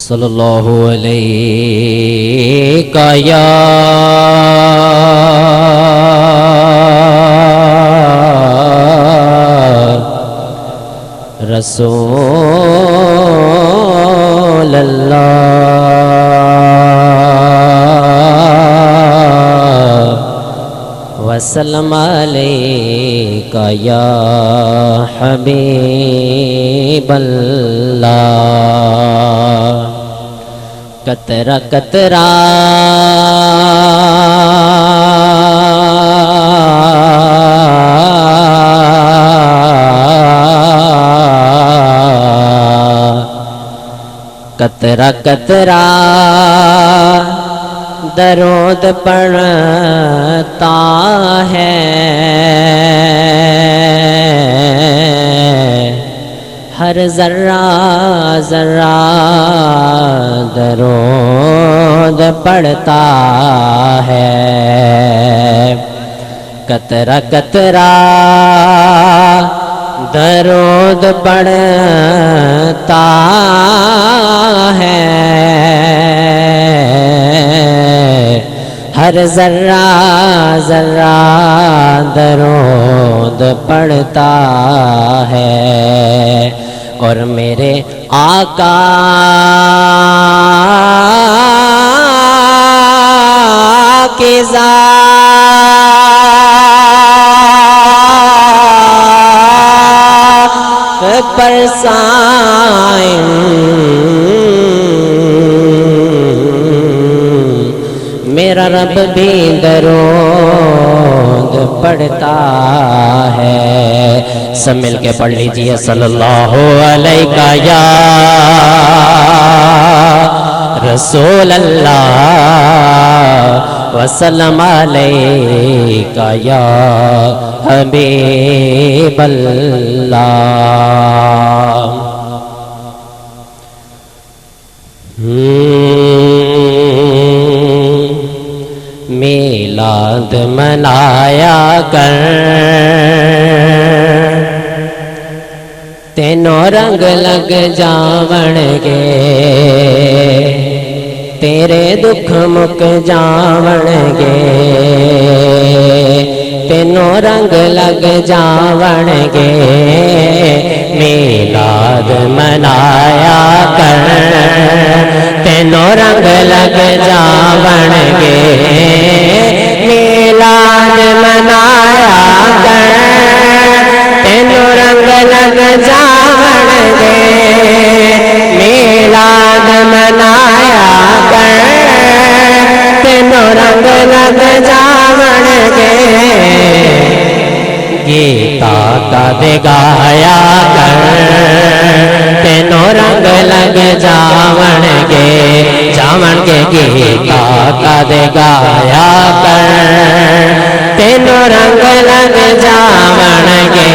صلی اللہ علیہ یا رسول اللہ وسلم علیک یا حبیب اللہ قطرہ قطرہ قطرہ قطرہ درود پڑھتا ہے ہر ذرہ ذرہ درود پڑھتا ہے قطرہ قطرہ درود پڑھتا ہے ہر ذرہ ذرہ درود پڑھتا ہے اور میرے آقا کی ذات پر سائن میرا رب بھی درود پڑھتا ہے سب مل کے پڑھ لیجئے صلی اللہ علیہ یا رسول اللہ وسلم علیک یا حبیب اللہ میلاد منایا کر تینوں رنگ لگ جاون گے تیرے دکھ مک جاون گے تینوں رنگ لگ جاون گے میلاد منایا کر تینوں رنگ لگ جاون گے میلاد منایا کر تینوں رنگ لگ جاون گے میلاد منایا کر تینوں رنگ لگ جاون گے گیتا کا دے گایا کر تینوں رنگ لگ جاون گے گیتا کا دے گایا کر تینوں رنگ لگ جاون گے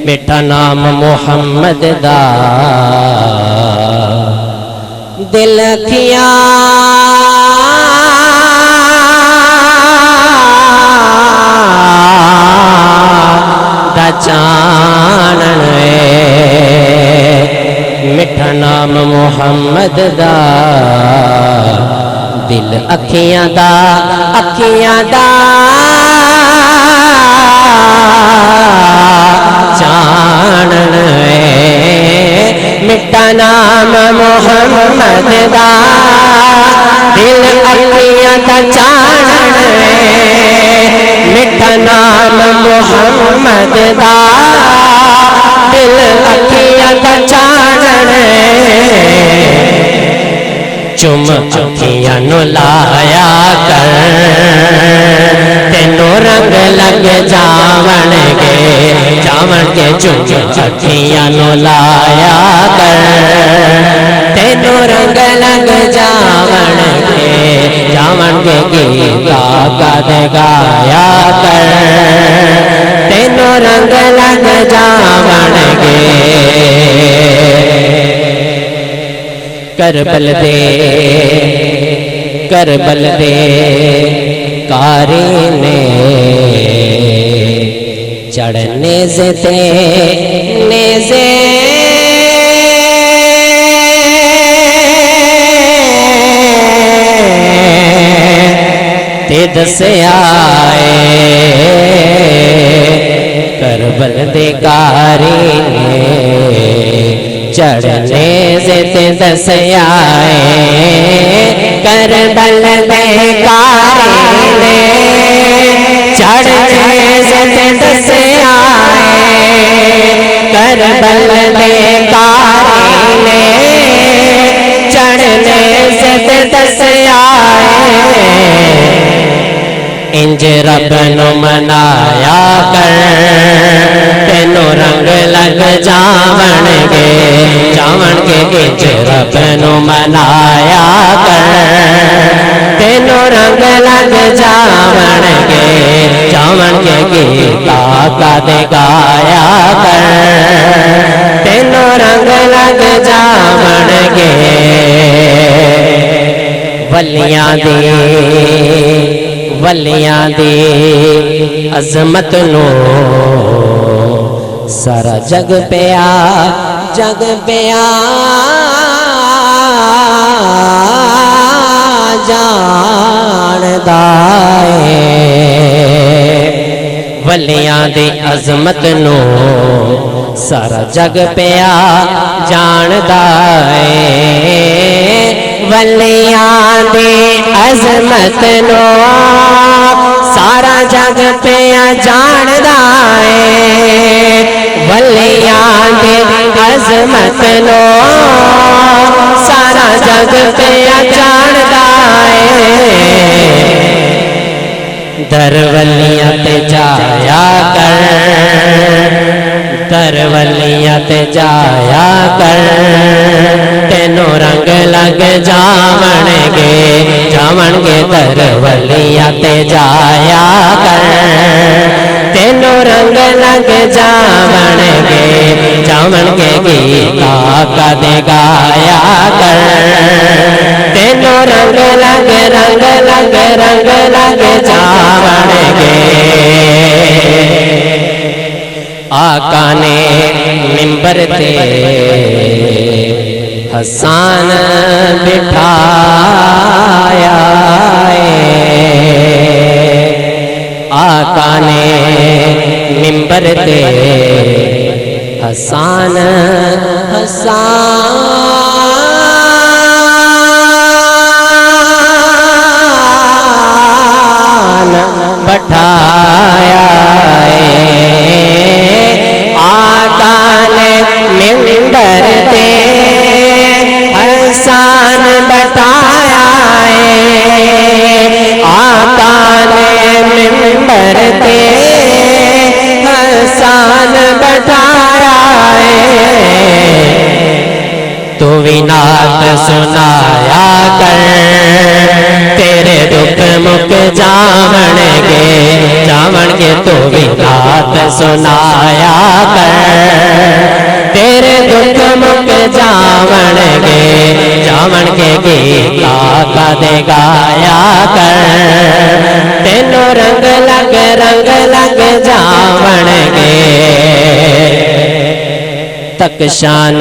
میٹھا نام محمد دا دل کیا چانن میٹھا نام محمد دا دل اکھیاں دا چانن میٹھا نام محمد دا دل اکھیاں دا چانن میٹھا نام محمد دا دل اکھیاں دا چانن چم اکھیاں نو لایا کر تینوں رنگ لگ جاون گے چم اکھیاں نو لایا کر تینوں رنگ لگ جاون گے گیتا کا دے گایا کر تینوں رنگ لگ جاون گے کربل دے کاری نے چڑھنے سے دسیا کربل دے کاری نے چڑھنے سے دسیا کربل دے کاری نے چڑھنے سے دسیا کربل دے کاری نے چڑھنے سے دسیا انج رب نو منایا کر تینوں رنگ لگ جاون گے انج رب نو منایا کر تینوں رنگ لگ جاون گے گیت آقا دے گایا کر تینوں رنگ لگ جاون گے ولیاں دی عظمت نو سارا جگ پیا جاندا ولیاں دی عظمت نو سارا جگ پیا جاندا ولیاں دی عظمت نو سارا جگ پیا جاندا ولیاں دی عظمت نو سارا جگ پیا جاندا در ولیاں تے جایا کر در ولیاں تے جایا کر تینوں رنگ لگ جاون گے در ولیاں تے جایا کر تینوں رنگ لگ جاون گے گیت آقا دے گایا کر تینوں رنگ لگ جاون گے آقا نے منبر تے حسان بٹھایا آقا نے منبر تے حسان بٹھایا آقا نے منبر تے حسان بٹھایا آقا نے منبر تے حسان بٹھایا تو بھی نعت سنایا کر تیرے دکھ مک جاون گے تو بھی نعت سنایا کر تیرے دکھ مک جاون گے گیت آقا دے گایا کر تینوں رنگ لگ جاون گے تک شان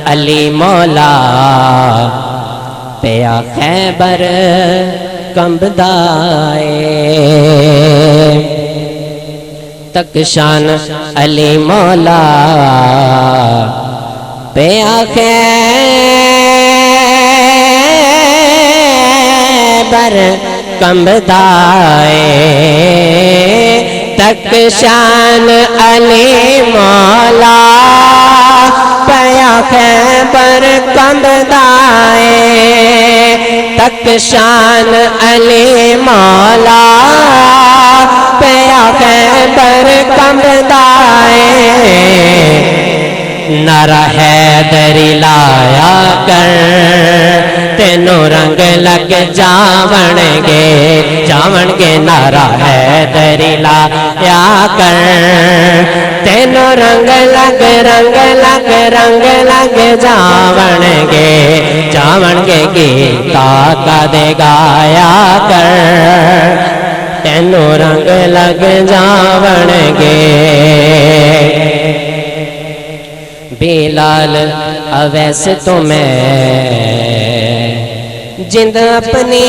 علی مولا پیا خیبر کمبدا تک شان علی مولا پیا خیبر کمبدا تک شان علی مولا پیا خیبر کمبدا تک شان علی مولا پیا خیبر کمبدا نعرہ حیدری لایا کر تینوں رنگ لگ جاون گے نعرہ حیدری لایا کر تینوں رنگ لگ جاون گے گیت آقا دے گایا کر تینوں رنگ لگ جاون گے بلال اویس تو میں جند اپنی